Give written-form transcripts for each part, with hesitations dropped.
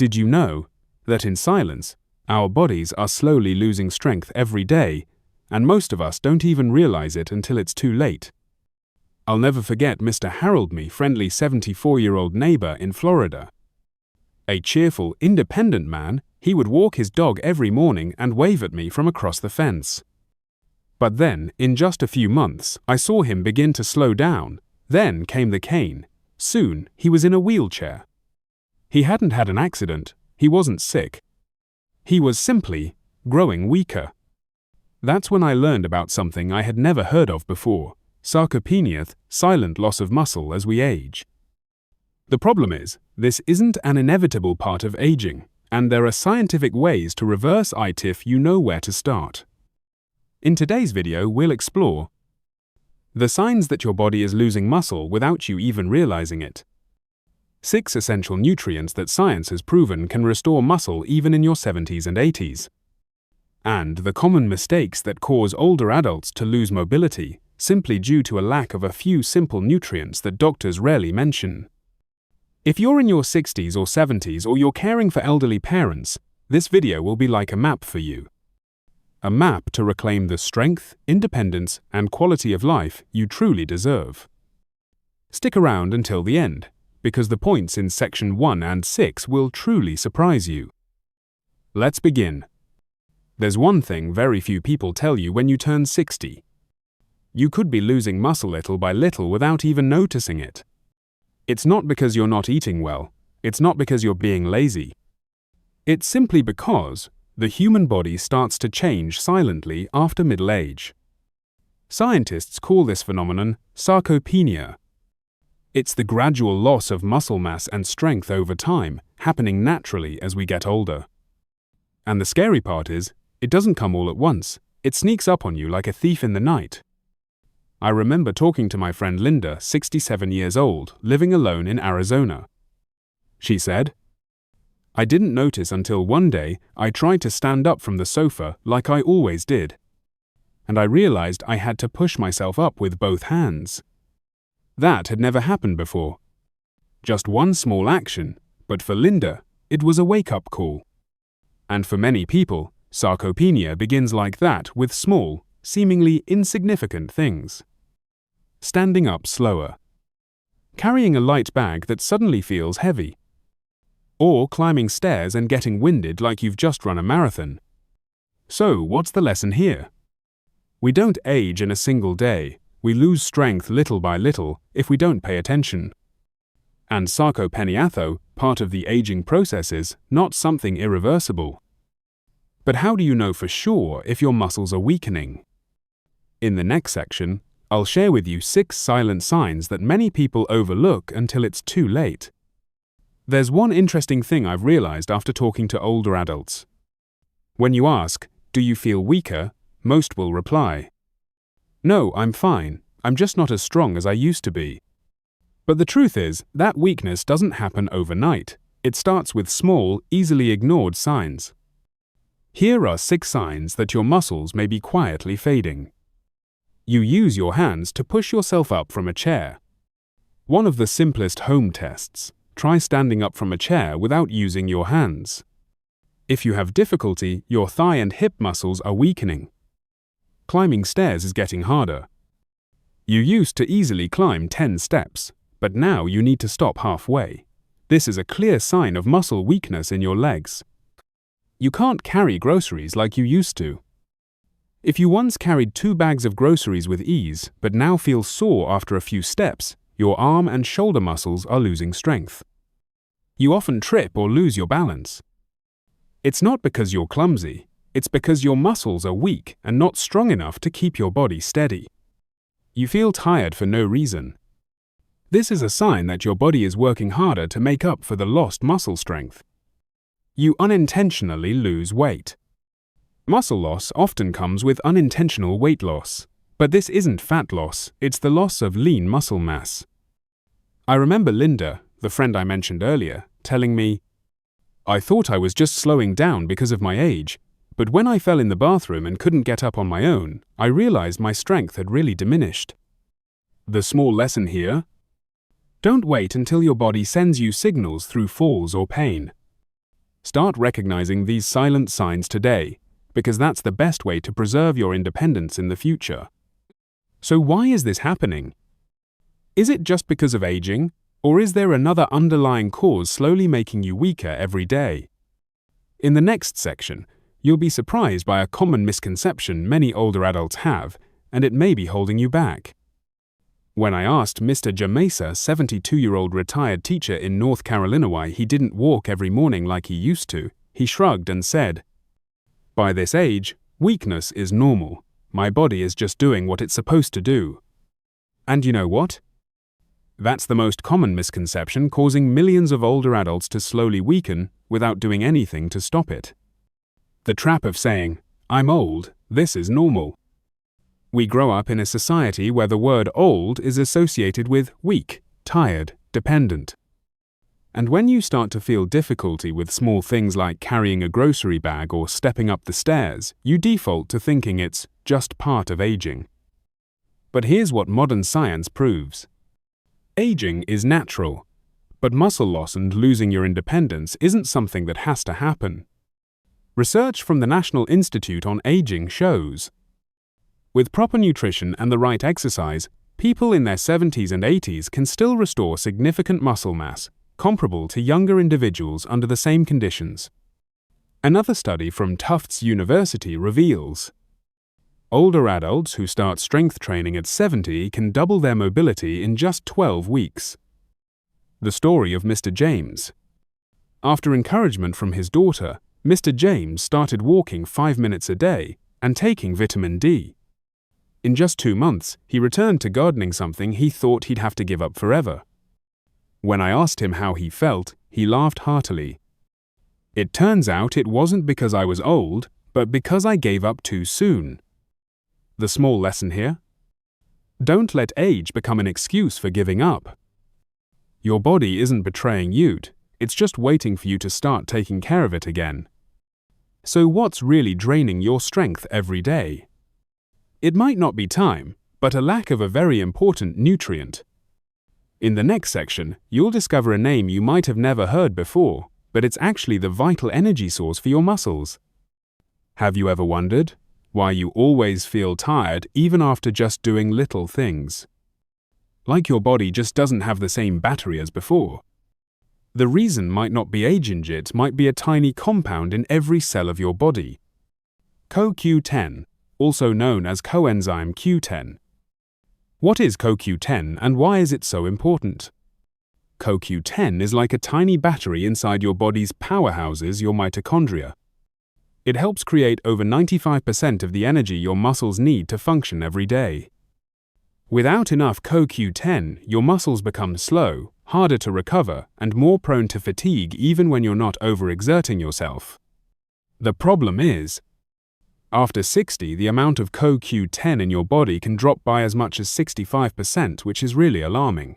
Did you know that in silence, our bodies are slowly losing strength every day, and most of us don't even realize it until it's too late? I'll never forget Mr. Harold, my friendly 74-year-old neighbor in Florida. A cheerful, independent man, he would walk his dog every morning and wave at me from across the fence. But then, in just a few months, I saw him begin to slow down. Then came the cane. Soon, he was in a wheelchair. He hadn't had an accident. He wasn't sick. He was simply growing weaker. That's when I learned about something I had never heard of before: sarcopenia, silent loss of muscle as we age. The problem is, this isn't an inevitable part of aging, and there are scientific ways to reverse it if you know where to start. In today's video, we'll explore the signs that your body is losing muscle without you even realizing it. 6 essential nutrients that science has proven can restore muscle even in your 70s and 80s. And the common mistakes that cause older adults to lose mobility simply due to a lack of a few simple nutrients that doctors rarely mention. If you're in your 60s or 70s or you're caring for elderly parents, this video will be like a map for you. A map to reclaim the strength, independence, and quality of life you truly deserve. Stick around until the end, because the points in section 1 and 6 will truly surprise you. Let's begin. There's one thing very few people tell you when you turn 60. You could be losing muscle little by little without even noticing it. It's not because you're not eating well. It's not because you're being lazy. It's simply because the human body starts to change silently after middle age. Scientists call this phenomenon sarcopenia. It's the gradual loss of muscle mass and strength over time, happening naturally as we get older. And the scary part is, it doesn't come all at once. It sneaks up on you like a thief in the night. I remember talking to my friend Linda, 67 years old, living alone in Arizona. She said, "I didn't notice until one day I tried to stand up from the sofa like I always did. And I realized I had to push myself up with both hands. That had never happened before. Just one small action, but for Linda, it was a wake-up call." And for many people, sarcopenia begins like that, with small, seemingly insignificant things. Standing up slower. Carrying a light bag that suddenly feels heavy. Or climbing stairs and getting winded like you've just run a marathon. So, what's the lesson here? We don't age in a single day. We lose strength little by little if we don't pay attention. And sarcopenia, though part of the aging process, is not something irreversible. But how do you know for sure if your muscles are weakening? In the next section, I'll share with you 6 silent signs that many people overlook until it's too late. There's one interesting thing I've realized after talking to older adults. When you ask, "Do you feel weaker?" most will reply, "No, I'm fine. I'm just not as strong as I used to be." But the truth is, that weakness doesn't happen overnight. It starts with small, easily ignored signs. Here are 6 signs that your muscles may be quietly fading. You use your hands to push yourself up from a chair. One of the simplest home tests: try standing up from a chair without using your hands. If you have difficulty, your thigh and hip muscles are weakening. Climbing stairs is getting harder. You used to easily climb 10 steps, but now you need to stop halfway. This is a clear sign of muscle weakness in your legs. You can't carry groceries like you used to. If you once carried 2 bags of groceries with ease, but now feel sore after a few steps, your arm and shoulder muscles are losing strength. You often trip or lose your balance. It's not because you're clumsy, it's because your muscles are weak and not strong enough to keep your body steady. You feel tired for no reason. This is a sign that your body is working harder to make up for the lost muscle strength. You unintentionally lose weight. Muscle loss often comes with unintentional weight loss, but this isn't fat loss, it's the loss of lean muscle mass. I remember Linda, the friend I mentioned earlier, telling me, "I thought I was just slowing down because of my age, but when I fell in the bathroom and couldn't get up on my own, I realized my strength had really diminished." The small lesson here? Don't wait until your body sends you signals through falls or pain. Start recognizing these silent signs today, because that's the best way to preserve your independence in the future. So why is this happening? Is it just because of aging, or is there another underlying cause slowly making you weaker every day? In the next section, you'll be surprised by a common misconception many older adults have, and it may be holding you back. When I asked Mr. Jamesa, 72-year-old retired teacher in North Carolina, why he didn't walk every morning like he used to, he shrugged and said, "By this age, weakness is normal. My body is just doing what it's supposed to do." And you know what? That's the most common misconception, causing millions of older adults to slowly weaken without doing anything to stop it. The trap of saying, "I'm old, this is normal." We grow up in a society where the word old is associated with weak, tired, dependent. And when you start to feel difficulty with small things like carrying a grocery bag or stepping up the stairs, you default to thinking it's just part of aging. But here's what modern science proves. Aging is natural, but muscle loss and losing your independence isn't something that has to happen. Research from the National Institute on Aging shows, with proper nutrition and the right exercise, people in their 70s and 80s can still restore significant muscle mass, comparable to younger individuals under the same conditions. Another study from Tufts University reveals, older adults who start strength training at 70 can double their mobility in just 12 weeks. The story of Mr. James. After encouragement from his daughter, Mr. James started walking 5 minutes a day and taking vitamin D. In just 2 months, he returned to gardening, something he thought he'd have to give up forever. When I asked him how he felt, he laughed heartily. It turns out it wasn't because I was old, but because I gave up too soon. The small lesson here? Don't let age become an excuse for giving up. Your body isn't betraying you, it's just waiting for you to start taking care of it again. So what's really draining your strength every day? It might not be time, but a lack of a very important nutrient. In the next section, you'll discover a name you might have never heard before, but it's actually the vital energy source for your muscles. Have you ever wondered why you always feel tired even after just doing little things? Like your body just doesn't have the same battery as before. The reason might not be aging, it might be a tiny compound in every cell of your body. CoQ10, also known as coenzyme Q10. What is CoQ10 and why is it so important? CoQ10 is like a tiny battery inside your body's powerhouses, your mitochondria. It helps create over 95% of the energy your muscles need to function every day. Without enough CoQ10, your muscles become slow, harder to recover, and more prone to fatigue even when you're not overexerting yourself. The problem is, after 60, the amount of CoQ10 in your body can drop by as much as 65%, which is really alarming.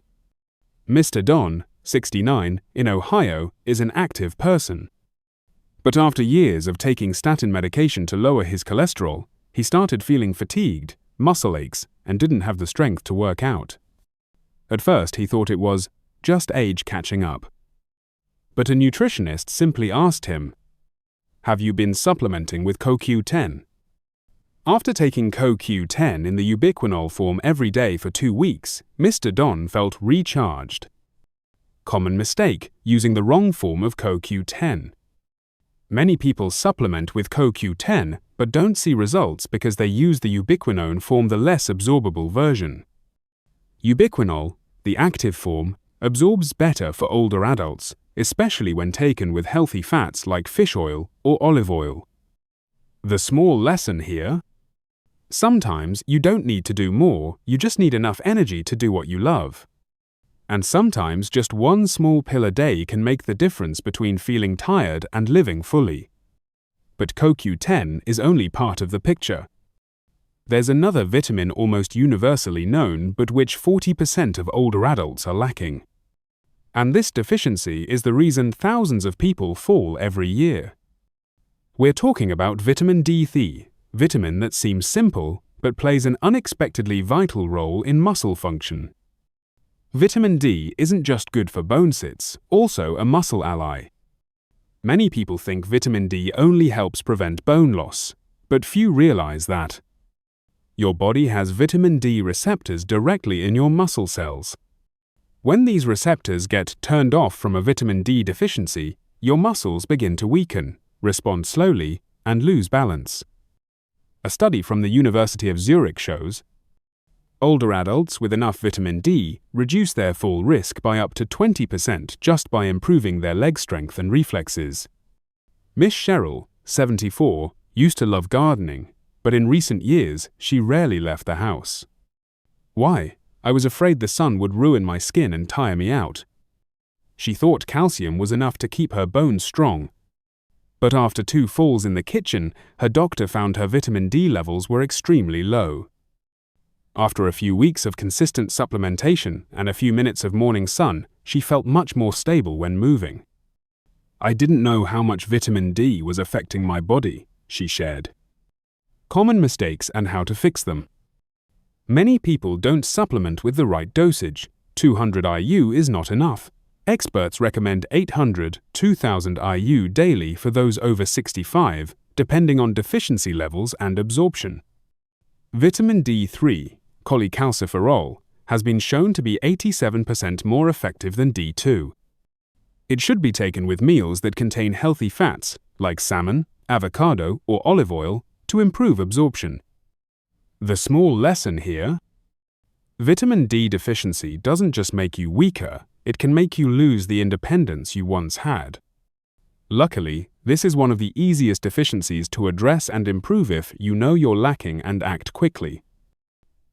Mr. Don, 69, in Ohio, is an active person. But after years of taking statin medication to lower his cholesterol, he started feeling fatigued, muscle aches, and didn't have the strength to work out. At first, he thought it was just age catching up. But a nutritionist simply asked him, "Have you been supplementing with CoQ10?" After taking CoQ10 in the ubiquinol form every day for 2 weeks, Mr. Don felt recharged. Common mistake, using the wrong form of CoQ10. Many people supplement with CoQ10 but don't see results because they use the ubiquinone form, the less absorbable version. Ubiquinol, the active form, absorbs better for older adults, especially when taken with healthy fats like fish oil or olive oil. The small lesson here? Sometimes you don't need to do more, you just need enough energy to do what you love. And sometimes just one small pill a day can make the difference between feeling tired and living fully. But CoQ10 is only part of the picture. There's another vitamin almost universally known but which 40% of older adults are lacking. And this deficiency is the reason thousands of people fall every year. We're talking about vitamin D3, vitamin that seems simple but plays an unexpectedly vital role in muscle function. Vitamin D isn't just good for bones, it's also a muscle ally. Many people think vitamin D only helps prevent bone loss, but few realize that your body has vitamin D receptors directly in your muscle cells. When these receptors get turned off from a vitamin D deficiency, your muscles begin to weaken, respond slowly, and lose balance. A study from the University of Zurich shows older adults with enough vitamin D reduce their fall risk by up to 20% just by improving their leg strength and reflexes. Miss Cheryl, 74, used to love gardening, but in recent years she rarely left the house. Why? I was afraid the sun would ruin my skin and tire me out. She thought calcium was enough to keep her bones strong. But after 2 falls in the kitchen, her doctor found her vitamin D levels were extremely low. After a few weeks of consistent supplementation and a few minutes of morning sun, she felt much more stable when moving. I didn't know how much vitamin D was affecting my body, she shared. Common mistakes and how to fix them. Many people don't supplement with the right dosage. 200 IU is not enough. Experts recommend 800–2000 IU daily for those over 65, depending on deficiency levels and absorption. Vitamin D3, cholecalciferol, has been shown to be 87% more effective than D2. It should be taken with meals that contain healthy fats, like salmon, avocado, or olive oil, to improve absorption. The small lesson here: vitamin D deficiency doesn't just make you weaker, it can make you lose the independence you once had. Luckily, this is one of the easiest deficiencies to address and improve if you know you're lacking and act quickly.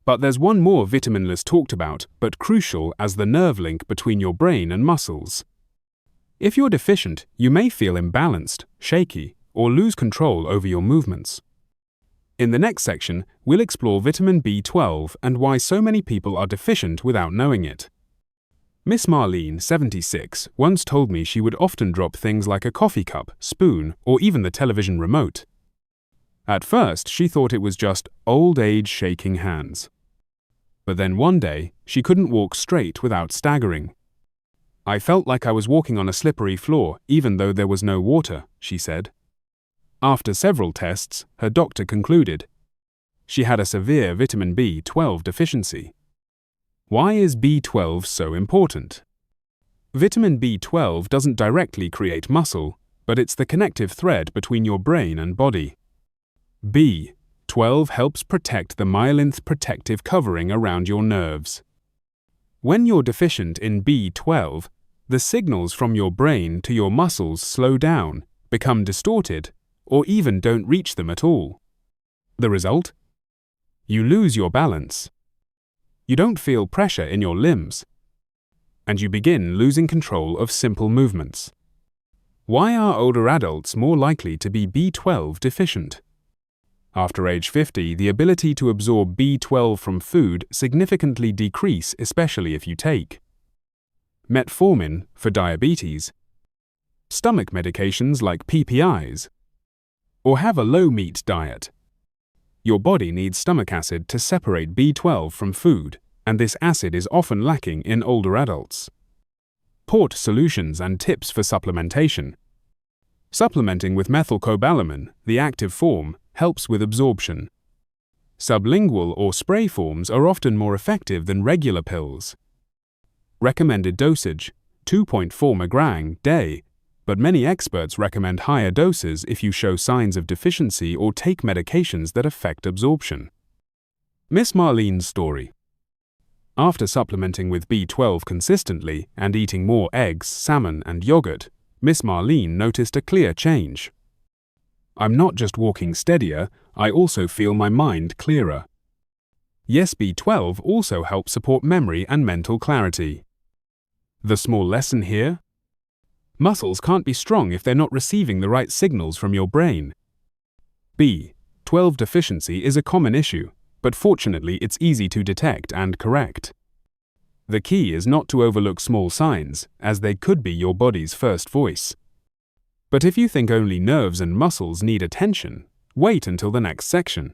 But there's one more vitamin less talked about, but crucial as the nerve link between your brain and muscles. If you're deficient, you may feel imbalanced, shaky, or lose control over your movements. In the next section, we'll explore vitamin B12 and why so many people are deficient without knowing it. Miss Marlene, 76, once told me she would often drop things like a coffee cup, spoon, or even the television remote. At first, she thought it was just old age shaking hands. But then one day, she couldn't walk straight without staggering. I felt like I was walking on a slippery floor, even though there was no water, she said. After several tests, her doctor concluded she had a severe vitamin B12 deficiency. Why is B12 so important? Vitamin B12 doesn't directly create muscle, but it's the connective thread between your brain and body. B12 helps protect the myelin's protective covering around your nerves. When you're deficient in B12, the signals from your brain to your muscles slow down, become distorted, or even don't reach them at all. The result? You lose your balance. You don't feel pressure in your limbs. And you begin losing control of simple movements. Why are older adults more likely to be B12 deficient? After age 50, the ability to absorb B12 from food significantly decrease, especially if you take metformin for diabetes, stomach medications like PPIs, or have a low-meat diet. Your body needs stomach acid to separate B12 from food, and this acid is often lacking in older adults. Port solutions and tips for supplementation. Supplementing with methylcobalamin, the active form, helps with absorption. Sublingual or spray forms are often more effective than regular pills. Recommended dosage: 2.4 mg day, but many experts recommend higher doses if you show signs of deficiency or take medications that affect absorption. Miss Marlene's story. After supplementing with B12 consistently and eating more eggs, salmon, and yogurt, Miss Marlene noticed a clear change. I'm not just walking steadier, I also feel my mind clearer. Yes, B12 also helps support memory and mental clarity. The small lesson here? Muscles can't be strong if they're not receiving the right signals from your brain. B12 deficiency is a common issue, but fortunately it's easy to detect and correct. The key is not to overlook small signs, as they could be your body's first voice. But if you think only nerves and muscles need attention, wait until the next section.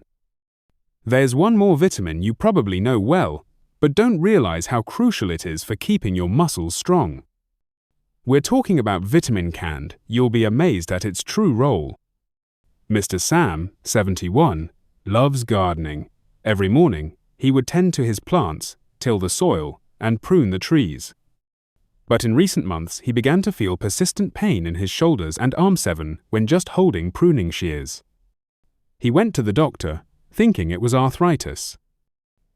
There's one more vitamin you probably know well, but don't realize how crucial it is for keeping your muscles strong. We're talking about vitamin canned. You'll be amazed at its true role. Mr. Sam, 71, loves gardening. Every morning, he would tend to his plants, till the soil, and prune the trees. But in recent months, he began to feel persistent pain in his shoulders and arm 7 when just holding pruning shears. He went to the doctor, thinking it was arthritis.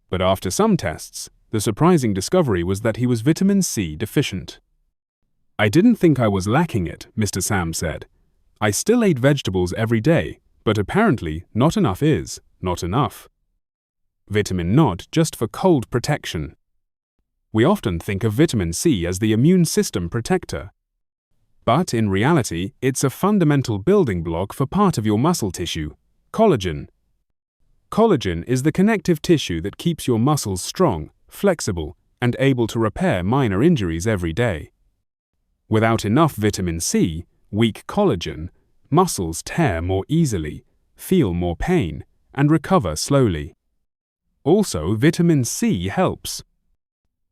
But after some tests, the surprising discovery was that he was vitamin C deficient. I didn't think I was lacking it, Mr. Sam said. I still ate vegetables every day, but apparently not enough is not enough. Vitamin not just for cold protection. We often think of vitamin C as the immune system protector. But in reality, it's a fundamental building block for part of your muscle tissue, collagen. Collagen is the connective tissue that keeps your muscles strong, flexible, and able to repair minor injuries every day. Without enough vitamin C, weak collagen, muscles tear more easily, feel more pain, and recover slowly. Also, vitamin C helps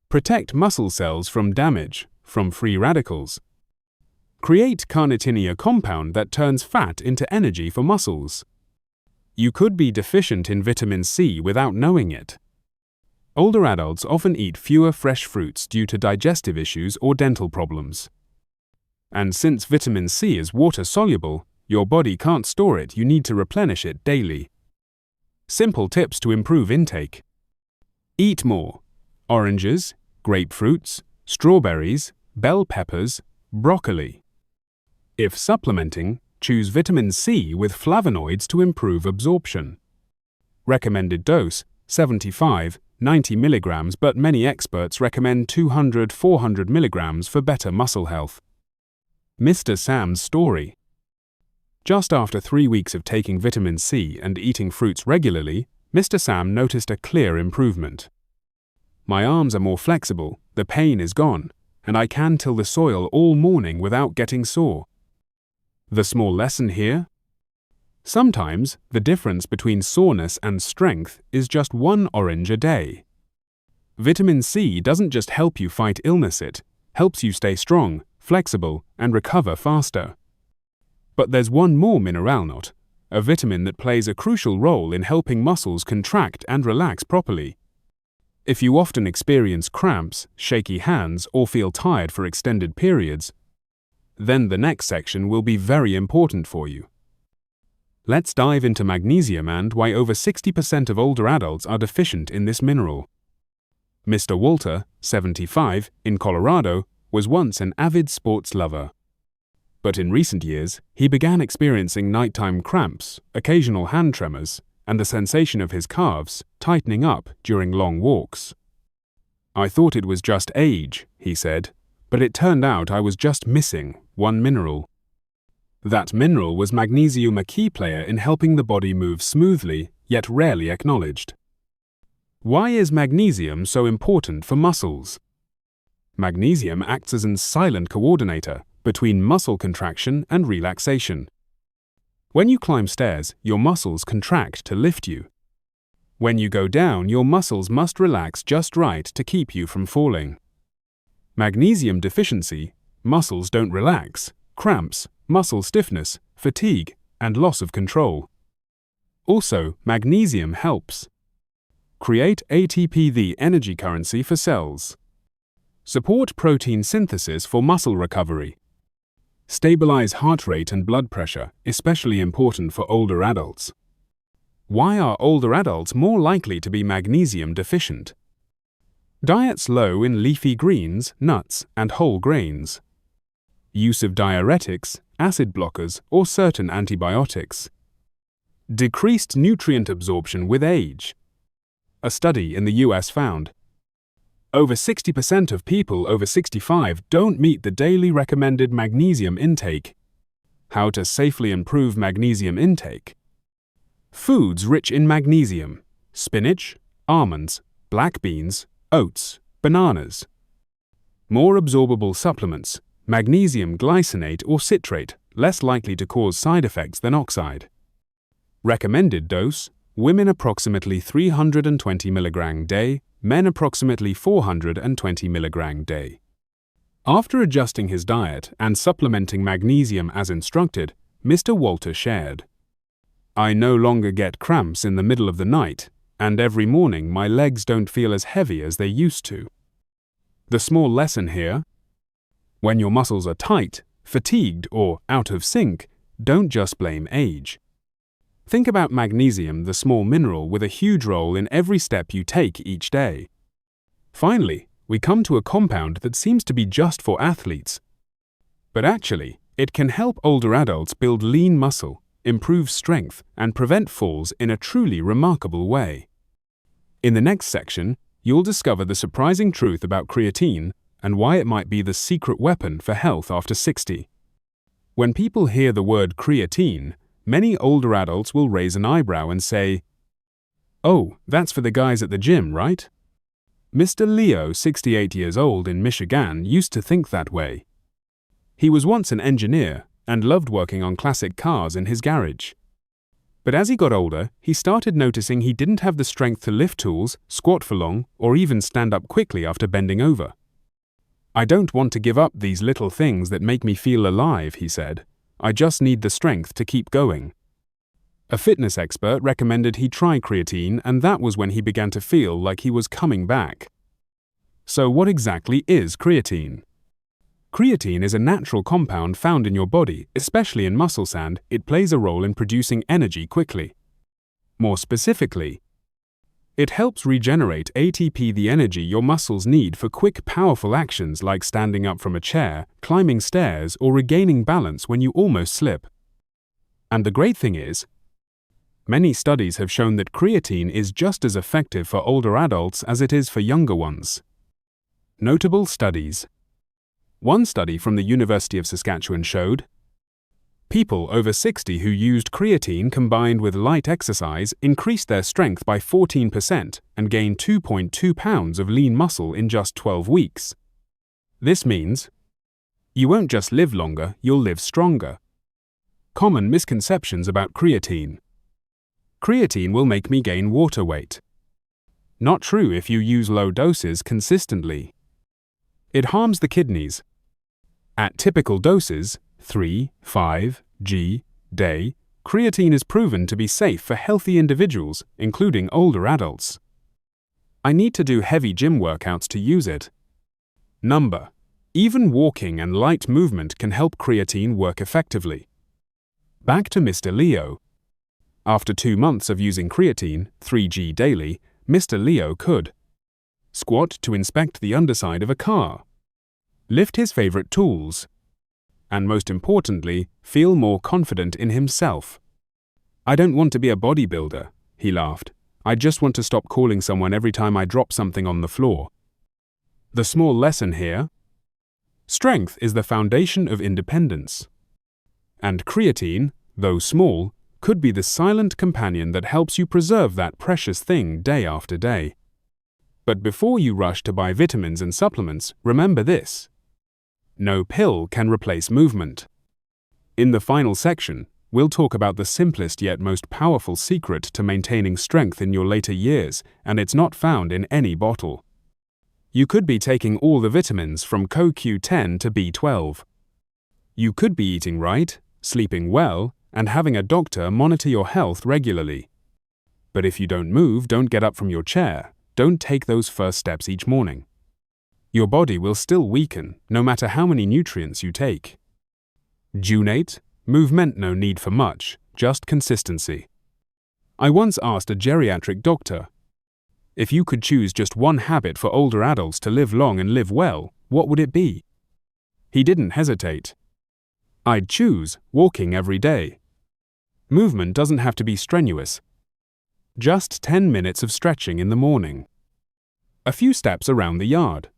protect muscle cells from damage, from free radicals. Create carnitine, a compound that turns fat into energy for muscles. You could be deficient in vitamin C without knowing it. Older adults often eat fewer fresh fruits due to digestive issues or dental problems. And since vitamin C is water-soluble, your body can't store it, you need to replenish it daily. Simple tips to improve intake. Eat more. Oranges, grapefruits, strawberries, bell peppers, broccoli. If supplementing, choose vitamin C with flavonoids to improve absorption. Recommended dose, 75, 90 mg, but many experts recommend 200-400 mg for better muscle health. Mr. Sam's story. Just after 3 weeks of taking vitamin C and eating fruits regularly, Mr. Sam noticed a clear improvement. My arms are more flexible, the pain is gone, and I can till the soil all morning without getting sore. The small lesson here? Sometimes the difference between soreness and strength is just 1 orange a day. Vitamin C doesn't just help you fight illness, it helps you stay strong, flexible, and recover faster. But there's one more mineral not, a vitamin that plays a crucial role in helping muscles contract and relax properly. If you often experience cramps, shaky hands, or feel tired for extended periods, then the next section will be very important for you. Let's dive into magnesium and why over 60% of older adults are deficient in this mineral. Mr. Walter, 75, in Colorado, was once an avid sports lover. But in recent years, he began experiencing nighttime cramps, occasional hand tremors, and the sensation of his calves tightening up during long walks. I thought it was just age, he said, but it turned out I was just missing one mineral. That mineral was magnesium, a key player in helping the body move smoothly, yet rarely acknowledged. Why is magnesium so important for muscles? Magnesium acts as a silent coordinator between muscle contraction and relaxation. When you climb stairs, your muscles contract to lift you. When you go down, your muscles must relax just right to keep you from falling. Magnesium deficiency, muscles don't relax, cramps, muscle stiffness, fatigue, and loss of control. Also, magnesium helps create ATP, the energy currency for cells. Support protein synthesis for muscle recovery. Stabilize heart rate and blood pressure, especially important for older adults. Why are older adults more likely to be magnesium deficient? Diets low in leafy greens, nuts, and whole grains. Use of diuretics, acid blockers, or certain antibiotics. Decreased nutrient absorption with age. A study in the US found over 60% of people over 65 don't meet the daily recommended magnesium intake. How to safely improve magnesium intake? Foods rich in magnesium: spinach, almonds, black beans, oats, bananas. More absorbable supplements: magnesium glycinate or citrate, less likely to cause side effects than oxide. Recommended dose: women approximately 320 mg day, men approximately 420 mg day. After adjusting his diet and supplementing magnesium as instructed, Mr. Walter shared, "I no longer get cramps in the middle of the night, and every morning my legs don't feel as heavy as they used to." The small lesson here: when your muscles are tight, fatigued, or out of sync, don't just blame age. Think about magnesium, the small mineral with a huge role in every step you take each day. Finally, we come to a compound that seems to be just for athletes. But actually, it can help older adults build lean muscle, improve strength, and prevent falls in a truly remarkable way. In the next section, you'll discover the surprising truth about creatine and why it might be the secret weapon for health after 60. When people hear the word creatine, many older adults will raise an eyebrow and say, "Oh, that's for the guys at the gym, right?" Mr. Leo, 68 years old in Michigan, used to think that way. He was once an engineer and loved working on classic cars in his garage. But as he got older, he started noticing he didn't have the strength to lift tools, squat for long, or even stand up quickly after bending over. "I don't want to give up these little things that make me feel alive," he said. "I just need the strength to keep going." A fitness expert recommended he try creatine, and that was when he began to feel like he was coming back. So what exactly is creatine? Creatine is a natural compound found in your body, especially in muscle sand. It plays a role in producing energy quickly. More specifically, it helps regenerate ATP, the energy your muscles need for quick, powerful actions like standing up from a chair, climbing stairs, or regaining balance when you almost slip. And the great thing is, many studies have shown that creatine is just as effective for older adults as it is for younger ones. Notable studies. One study from the University of Saskatchewan showed people over 60 who used creatine combined with light exercise increased their strength by 14% and gained 2.2 pounds of lean muscle in just 12 weeks. This means you won't just live longer, you'll live stronger. Common misconceptions about creatine. Creatine will make me gain water weight. Not true if you use low doses consistently. It harms the kidneys. At typical doses, 3-5 g day, creatine is proven to be safe for healthy individuals, including older adults. I need to do heavy gym workouts to use it. Even walking and light movement can help creatine work effectively. Back to Mr. Leo. After 2 months of using creatine, 3g daily, Mr. Leo could squat to inspect the underside of a car, lift his favorite tools, and most importantly, feel more confident in himself. "I don't want to be a bodybuilder," he laughed. "I just want to stop calling someone every time I drop something on the floor." The small lesson here: strength is the foundation of independence. And creatine, though small, could be the silent companion that helps you preserve that precious thing day after day. But before you rush to buy vitamins and supplements, remember this: no pill can replace movement. In the final section, we'll talk about the simplest yet most powerful secret to maintaining strength in your later years, and it's not found in any bottle. You could be taking all the vitamins from CoQ10 to B12. You could be eating right, sleeping well, and having a doctor monitor your health regularly. But if you don't move, don't get up from your chair, don't take those first steps each morning, your body will still weaken, no matter how many nutrients you take. June 8, movement, no need for much, just consistency. I once asked a geriatric doctor, if you could choose just one habit for older adults to live long and live well, what would it be? He didn't hesitate. I'd choose walking every day. Movement doesn't have to be strenuous. Just 10 minutes of stretching in the morning. A few steps around the yard.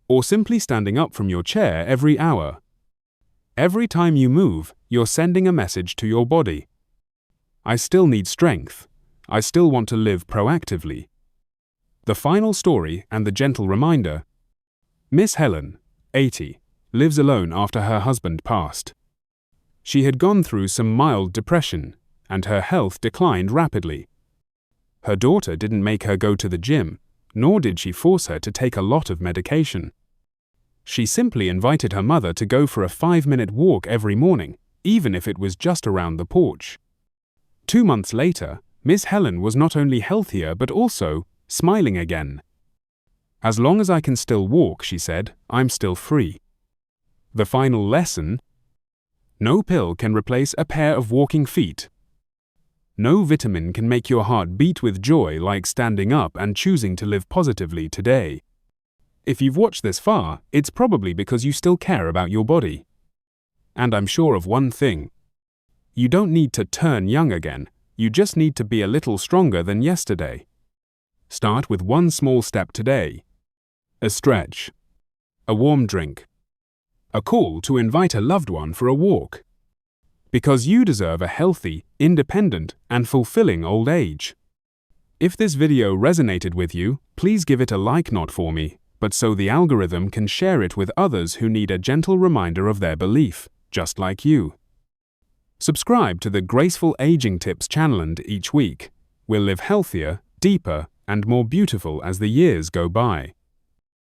Or simply standing up from your chair every hour. Every time you move, you're sending a message to your body. I still need strength. I still want to live proactively. The final story and the gentle reminder: Miss Helen, 80, lives alone after her husband passed. She had gone through some mild depression, and her health declined rapidly. Her daughter didn't make her go to the gym, nor did she force her to take a lot of medication. She simply invited her mother to go for a 5-minute walk every morning, even if it was just around the porch. 2 months later, Miss Helen was not only healthier but also smiling again. "As long as I can still walk," she said, "I'm still free." The final lesson: no pill can replace a pair of walking feet. No vitamin can make your heart beat with joy like standing up and choosing to live positively today. If you've watched this far, it's probably because you still care about your body. And I'm sure of one thing. You don't need to turn young again, you just need to be a little stronger than yesterday. Start with one small step today. A stretch. A warm drink. A call to invite a loved one for a walk. Because you deserve a healthy, independent, and fulfilling old age. If this video resonated with you, please give it a like, not for me, but so the algorithm can share it with others who need a gentle reminder of their belief, just like you. Subscribe to the Graceful Aging Tips channel and each week, we'll live healthier, deeper, and more beautiful as the years go by.